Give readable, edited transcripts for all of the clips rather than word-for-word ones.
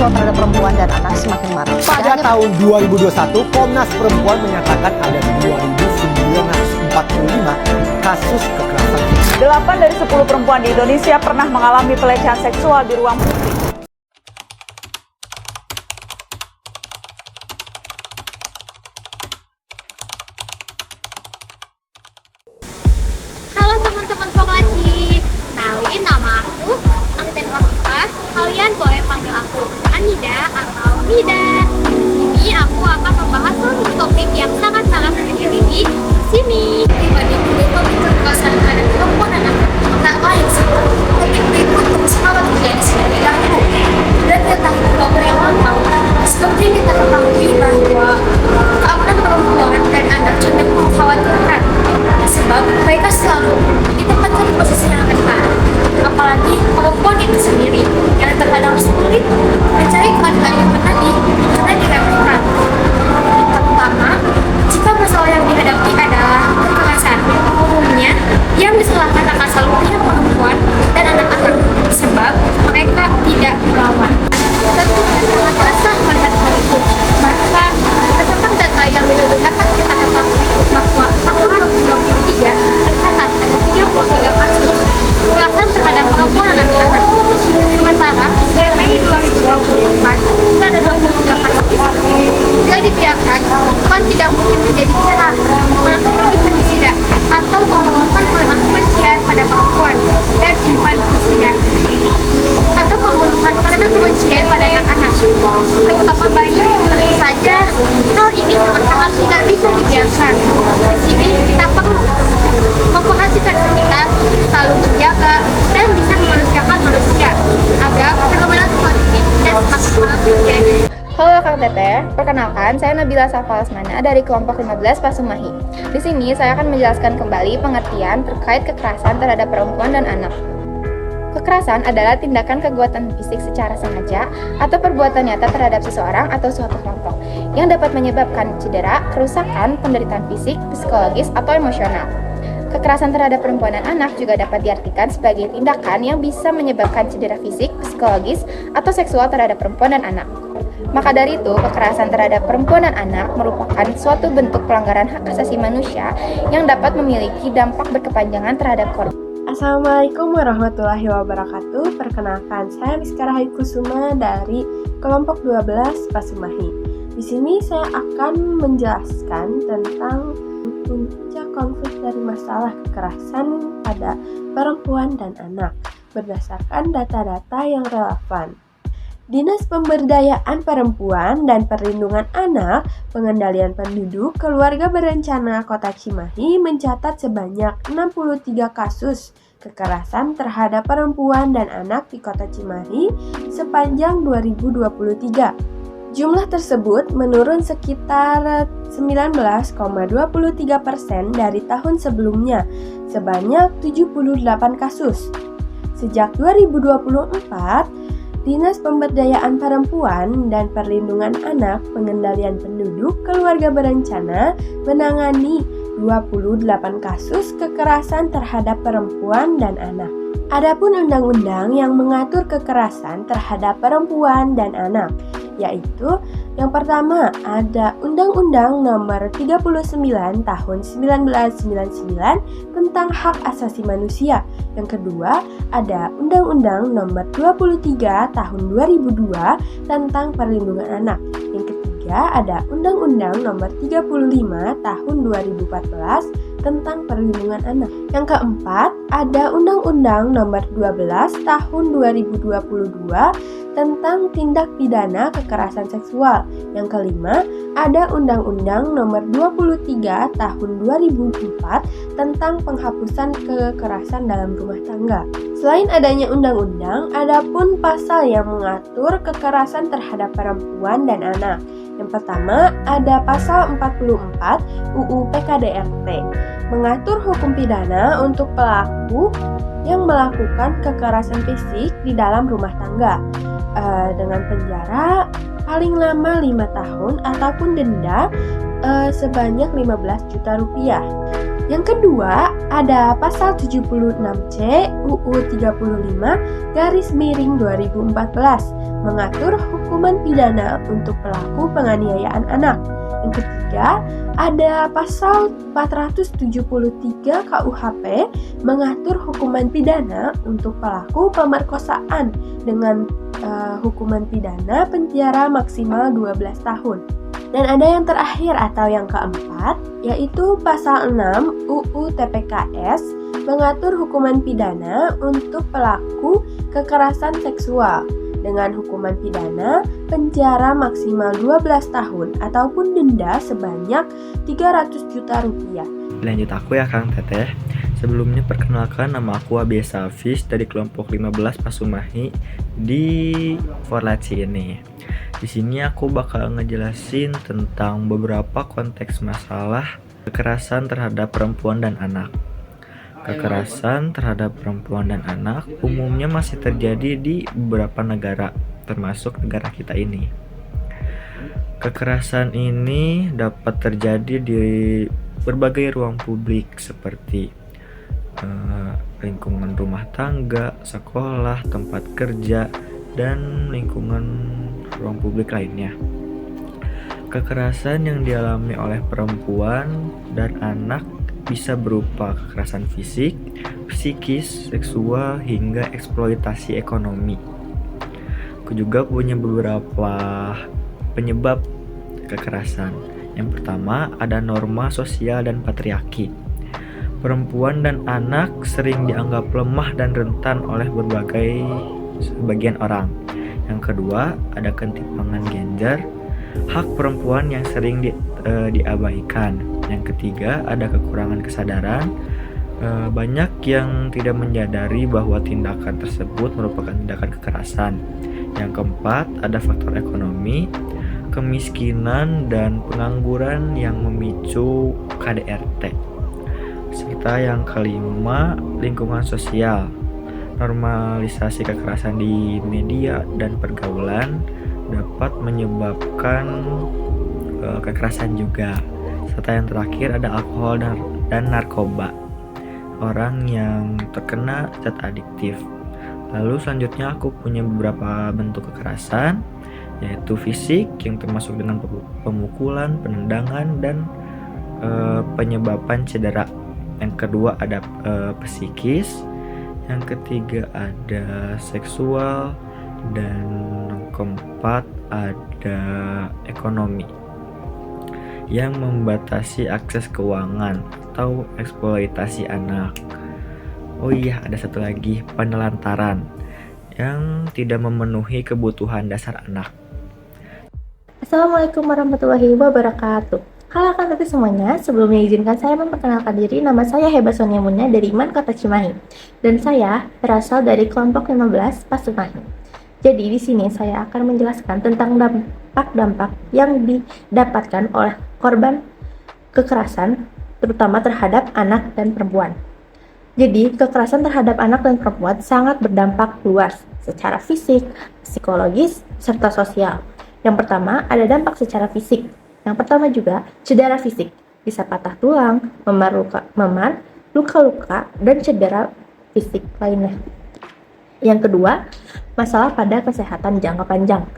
seksual terhadap perempuan dan anak semakin marak. Pada tahun 2021, Komnas Perempuan menyatakan ada 2.945 kasus kekerasan. 8 dari 10 perempuan di Indonesia pernah mengalami pelecehan seksual di ruang publik. Halo teman-teman Vokaci, kenalin nama aku Akten Rafika. Kalian boleh panggil aku Anida atau Nida. Ini aku akan membahas suatu topik yang sangat-sangat penting ini. Sini. Dibanding topik kekerasan terhadap perempuan dan anak, tak lain seperti topik berikut selalu terjadi sejak dahulu dan ketahui problem yang lama. Seperti kita ketahui bahwa keamanan perempuan dan anak cenderung mengkhawatirkan, sebab mereka selalu ditempatkan di posisi yang rentan. Apalagi perempuan itu sendiri yang terkadang sulit mencari keadilan yang benar karena diremehkan. Terutama jika masalah yang dihadapi adalah kekerasan, umumnya yang disalahkan akan selalu pihak perempuan dan anak-anak, sebab mereka tidak melawan. Tentu sangat resah melihat hal itu. Maka berdasarkan data yang dapat kita ketahui bahwa tahun 2023 tercatat ada 33 kasus kekerasan terhadap perempuan dan anak-anak. Sementara dari Mei 2024 ada 23 kasus. Jika dibiarkan, perempuan tidak mungkin menjadi cerah, menentukan femisida atau pembunuhan karena kebencian pada perempuan dan simpan femisida atau pembunuhan karena kebencian pada anak-anak, terutama bayi. Tentu saja hal ini sangat tidak bisa dibiarkan. Di sini kita perlu memperhatikan sekitar, selalu menjaga dan bisa memanusiakan manusia agar fenomena seperti ini tidak semakin terjadi. Halo Kang Teteh, perkenalkan saya Nabila Safa Lasmana dari kelompok 15 Pasumahi. Di sini saya akan menjelaskan kembali pengertian terkait kekerasan terhadap perempuan dan anak. Kekerasan adalah tindakan kekuatan fisik secara sengaja atau perbuatan nyata terhadap seseorang atau suatu kelompok yang dapat menyebabkan cedera, kerusakan, penderitaan fisik, psikologis, atau emosional. Kekerasan terhadap perempuan dan anak juga dapat diartikan sebagai tindakan yang bisa menyebabkan cedera fisik, psikologis, atau seksual terhadap perempuan dan anak. Maka dari itu, kekerasan terhadap perempuan dan anak merupakan suatu bentuk pelanggaran hak asasi manusia yang dapat memiliki dampak berkepanjangan terhadap korban. Assalamualaikum warahmatullahi wabarakatuh. Perkenalkan, saya Rizka Rahaykusuma dari kelompok 12 Pasumahi. Di sini saya akan menjelaskan tentang puncak konflik dari masalah kekerasan pada perempuan dan anak berdasarkan data-data yang relevan. Dinas Pemberdayaan Perempuan dan Perlindungan Anak, Pengendalian Penduduk, Keluarga Berencana Kota Cimahi mencatat sebanyak 63 kasus kekerasan terhadap perempuan dan anak di Kota Cimahi sepanjang 2023. Jumlah tersebut menurun sekitar 19,23% dari tahun sebelumnya, sebanyak 78 kasus. Sejak 2024, Dinas Pemberdayaan Perempuan dan Perlindungan Anak, Pengendalian Penduduk, Keluarga Berencana menangani 28 kasus kekerasan terhadap perempuan dan anak. Adapun undang-undang yang mengatur kekerasan terhadap perempuan dan anak, yaitu yang pertama ada Undang-Undang Nomor 39 Tahun 1999 tentang Hak Asasi Manusia. Yang kedua ada Undang-Undang Nomor 23 Tahun 2002 tentang Perlindungan Anak. Yang ketiga ada Undang-Undang Nomor 35 Tahun 2014 tentang Perlindungan Anak. Yang keempat ada Undang-Undang Nomor 12 Tahun 2022 tentang tindak pidana kekerasan seksual. Yang kelima, ada Undang-Undang Nomor 23 Tahun 2004 tentang penghapusan kekerasan dalam rumah tangga. Selain adanya undang-undang, ada pun pasal yang mengatur kekerasan terhadap perempuan dan anak. Yang pertama, ada pasal 44 UU PKDRT, mengatur hukum pidana untuk pelaku yang melakukan kekerasan fisik di dalam rumah tangga dengan penjara paling lama 5 tahun ataupun denda sebanyak 15 juta rupiah. Yang kedua, ada pasal 76C UU 35/2014 mengatur hukuman pidana untuk pelaku penganiayaan anak. Yang ketiga, ada pasal 473 KUHP mengatur hukuman pidana untuk pelaku pemerkosaan dengan hukuman pidana penjara maksimal 12 tahun. Dan ada yang terakhir atau yang keempat, yaitu pasal 6 UU TPKS mengatur hukuman pidana untuk pelaku kekerasan seksual dengan hukuman pidana penjara maksimal 12 tahun ataupun denda sebanyak 300 juta rupiah. Lanjut aku ya Kang Teteh. Sebelumnya perkenalkan, nama aku Abies Hafiz dari kelompok 15 Pasumahi di Forlatsi ini. Di sini aku bakal ngejelasin tentang beberapa konteks masalah kekerasan terhadap perempuan dan anak. Kekerasan terhadap perempuan dan anak umumnya masih terjadi di beberapa negara, termasuk negara kita ini. Kekerasan ini dapat terjadi di berbagai ruang publik seperti lingkungan rumah tangga, sekolah, tempat kerja, dan lingkungan ruang publik lainnya. Kekerasan yang dialami oleh perempuan dan anak bisa berupa kekerasan fisik, psikis, seksual, hingga eksploitasi ekonomi. Aku juga punya beberapa penyebab kekerasan. Yang pertama, ada norma sosial dan patriarki. Perempuan dan anak sering dianggap lemah dan rentan oleh sebagian orang. Yang kedua, ada ketimpangan gender, hak perempuan yang sering diabaikan. Yang ketiga, ada kekurangan kesadaran. Banyak yang tidak menyadari bahwa tindakan tersebut merupakan tindakan kekerasan. Yang keempat, ada faktor ekonomi, kemiskinan, dan pengangguran yang memicu KDRT. Serta yang kelima, lingkungan sosial. Normalisasi kekerasan di media dan pergaulan dapat menyebabkan kekerasan juga. Serta yang terakhir, ada alkohol dan narkoba. Orang yang terkena zat adiktif. Lalu selanjutnya aku punya beberapa bentuk kekerasan, yaitu fisik yang termasuk dengan pemukulan, penendangan, dan penyebaban cedera. Yang kedua ada psikis, yang ketiga ada seksual, dan keempat ada ekonomi yang membatasi akses keuangan atau eksploitasi anak. Oh iya, ada satu lagi, penelantaran yang tidak memenuhi kebutuhan dasar anak. Assalamualaikum warahmatullahi wabarakatuh. Halo Kang-Teteh semuanya, sebelumnya izinkan saya memperkenalkan diri. Nama saya Heba Sonia Muna dari IMAN Kota Cimahi, dan saya berasal dari kelompok 15 Pasumahi. Jadi di sini saya akan menjelaskan tentang dampak-dampak yang didapatkan oleh korban kekerasan, terutama terhadap anak dan perempuan. Jadi kekerasan terhadap anak dan perempuan sangat berdampak luas secara fisik, psikologis, serta sosial. Yang pertama ada dampak secara fisik. Yang pertama juga cedera fisik, bisa patah tulang, memar, luka-luka, dan cedera fisik lainnya. Yang kedua, masalah pada kesehatan jangka panjang,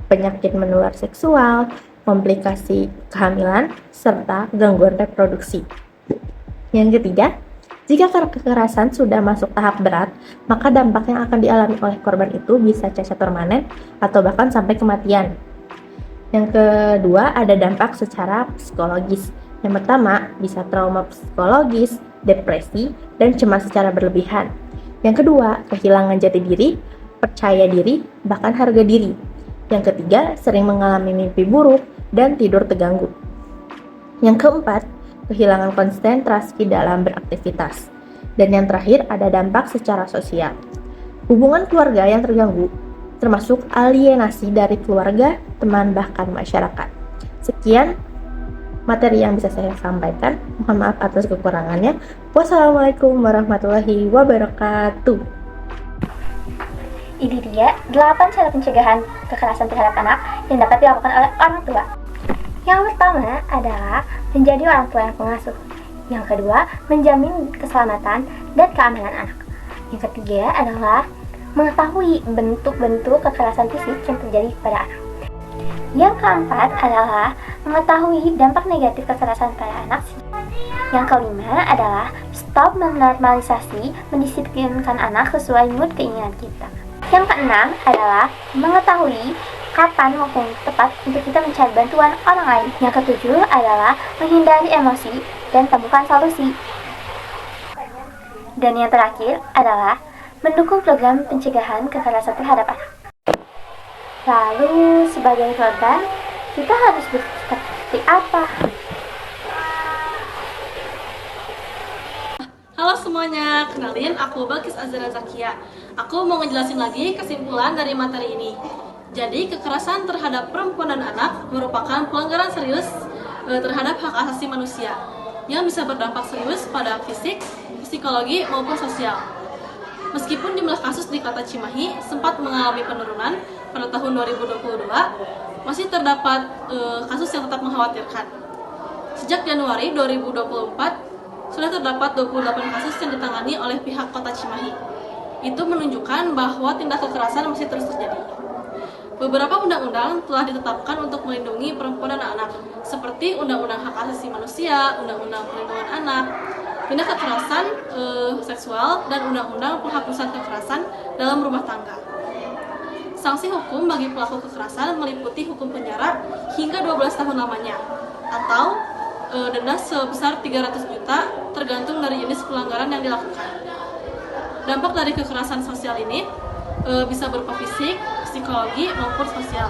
penyakit menular seksual, komplikasi kehamilan, serta gangguan reproduksi. Yang ketiga, jika kekerasan sudah masuk tahap berat, maka dampak yang akan dialami oleh korban itu bisa cacat permanen atau bahkan sampai kematian. Yang kedua, ada dampak secara psikologis. Yang pertama, bisa trauma psikologis, depresi, dan cemas secara berlebihan. Yang kedua, kehilangan jati diri, percaya diri, bahkan harga diri. Yang ketiga, sering mengalami mimpi buruk dan tidur terganggu. Yang keempat, kehilangan konsentrasi dalam beraktivitas. Dan yang terakhir, ada dampak secara sosial. Hubungan keluarga yang terganggu, termasuk alienasi dari keluarga, teman, bahkan masyarakat. Sekian materi yang bisa saya sampaikan. Mohon maaf atas kekurangannya. Wassalamualaikum warahmatullahi wabarakatuh. Ini dia 8 cara pencegahan kekerasan terhadap anak yang dapat dilakukan oleh orang tua. Yang pertama adalah menjadi orang tua yang pengasuh. Yang kedua, menjamin keselamatan dan keamanan anak. Yang ketiga adalah mengetahui bentuk-bentuk kekerasan fisik yang terjadi pada anak. Yang keempat adalah mengetahui dampak negatif kekerasan pada anak. Yang kelima adalah stop menormalisasi mendisiplinkan anak sesuai mood keinginan kita. Yang keenam adalah mengetahui kapan waktu yang tepat untuk kita mencari bantuan orang lain. Yang ketujuh adalah menghindari emosi dan temukan solusi. Dan yang terakhir adalah mendukung program pencegahan kekerasan terhadap anak. Lalu, sebagai korban, kita harus bersikap seperti apa? Halo semuanya, kenalin aku Balkis Azra Zakia. Aku mau ngejelasin lagi kesimpulan dari materi ini. Jadi, kekerasan terhadap perempuan dan anak merupakan pelanggaran serius terhadap hak asasi manusia yang bisa berdampak serius pada fisik, psikologi, maupun sosial. Meskipun jumlah kasus di Kota Cimahi sempat mengalami penurunan pada tahun 2022, masih terdapat kasus yang tetap mengkhawatirkan. Sejak Januari 2024, sudah terdapat 28 kasus yang ditangani oleh pihak Kota Cimahi. Itu menunjukkan bahwa tindak kekerasan masih terus terjadi. Beberapa undang-undang telah ditetapkan untuk melindungi perempuan dan anak, seperti Undang-Undang Hak Asasi Manusia, Undang-Undang Perlindungan Anak, tindak kekerasan seksual, dan Undang-Undang Penghapusan Kekerasan dalam Rumah Tangga. Sanksi hukum bagi pelaku kekerasan meliputi hukum penjara hingga 12 tahun lamanya, atau denda sebesar 300 juta tergantung dari jenis pelanggaran yang dilakukan. Dampak dari kekerasan sosial ini bisa berupa fisik, psikologi, maupun sosial.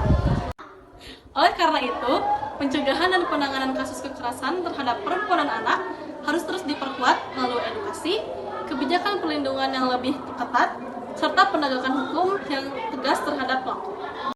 Oleh karena itu, pencegahan dan penanganan kasus kekerasan terhadap perempuan dan anak harus terus diperkuat melalui edukasi, kebijakan perlindungan yang lebih ketat, serta penegakan hukum yang tegas terhadap pelaku.